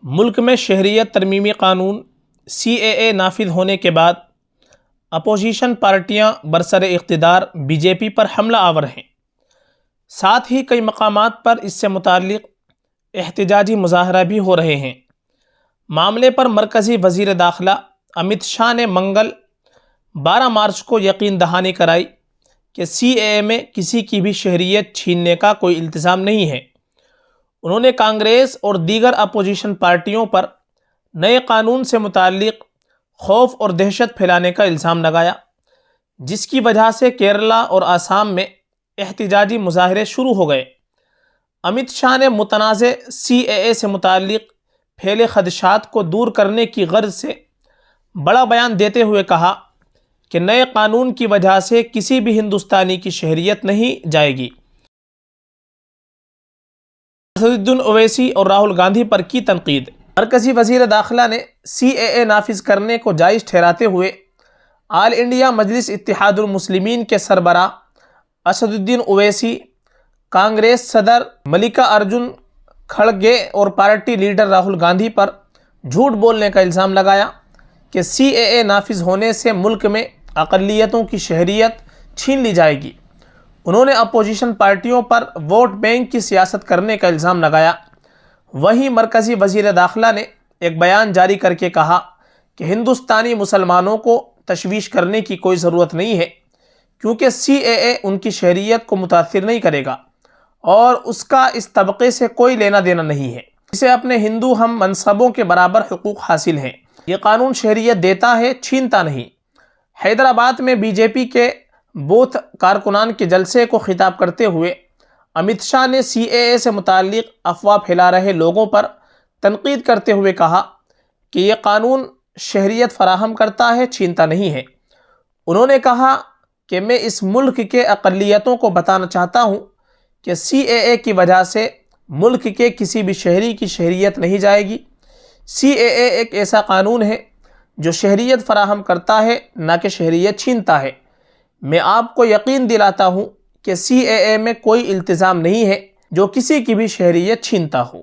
ملک میں شہریت ترمیمی قانون CAA نافذ ہونے کے بعد اپوزیشن پارٹیاں برسر اقتدار BJP پر حملہ آور ہیں۔ ساتھ ہی کئی مقامات پر اس سے متعلق احتجاجی مظاہرہ بھی ہو رہے ہیں۔ معاملے پر مرکزی وزیر داخلہ امت شاہ نے منگل 12 مارچ کو یقین دہانی کرائی کہ CAA میں کسی کی بھی شہریت چھیننے کا کوئی التزام نہیں ہے۔ انہوں نے کانگریس اور دیگر اپوزیشن پارٹیوں پر نئے قانون سے متعلق خوف اور دہشت پھیلانے کا الزام لگایا، جس کی وجہ سے کیرلا اور آسام میں احتجاجی مظاہرے شروع ہو گئے۔ امت شاہ نے متنازع CAA سے متعلق پھیلے خدشات کو دور کرنے کی غرض سے بڑا بیان دیتے ہوئے کہا کہ نئے قانون کی وجہ سے کسی بھی ہندوستانی کی شہریت نہیں جائے گی۔ اسدالدین اویسی اور راہل گاندھی پر کی تنقید۔ مرکزی وزیر داخلہ نے CAA نافذ کرنے کو جائز ٹھہراتے ہوئے آل انڈیا مجلس اتحاد المسلمین کے سربراہ اسدالدین اویسی، کانگریس صدر ملکا ارجن کھڑگے اور پارٹی لیڈر راہل گاندھی پر جھوٹ بولنے کا الزام لگایا کہ CAA نافذ ہونے سے ملک میں اقلیتوں کی شہریت چھین لی جائے گی۔ انہوں نے اپوزیشن پارٹیوں پر ووٹ بینک کی سیاست کرنے کا الزام لگایا۔ وہیں مرکزی وزیر داخلہ نے ایک بیان جاری کر کے کہا کہ ہندوستانی مسلمانوں کو تشویش کرنے کی کوئی ضرورت نہیں ہے، کیونکہ CAA ان کی شہریت کو متاثر نہیں کرے گا اور اس کا اس طبقے سے کوئی لینا دینا نہیں ہے۔ اسے اپنے ہندو ہم منصبوں کے برابر حقوق حاصل ہیں۔ یہ قانون شہریت دیتا ہے، چھینتا نہیں۔ حیدرآباد میں BJP کے بوتھ کارکنان کے جلسے کو خطاب کرتے ہوئے امت شاہ نے CAA سے متعلق افواہ پھیلا رہے لوگوں پر تنقید کرتے ہوئے کہا کہ یہ قانون شہریت فراہم کرتا ہے، چھینتا نہیں ہے۔ انہوں نے کہا کہ میں اس ملک کے اقلیتوں کو بتانا چاہتا ہوں کہ CAA کی وجہ سے ملک کے کسی بھی شہری کی شہریت نہیں جائے گی۔ CAA ایک ایسا قانون ہے جو شہریت فراہم کرتا ہے، نہ کہ شہریت چھینتا ہے۔ میں آپ کو یقین دلاتا ہوں کہ CAA میں کوئی التزام نہیں ہے جو کسی کی بھی شہریت چھینتا ہو۔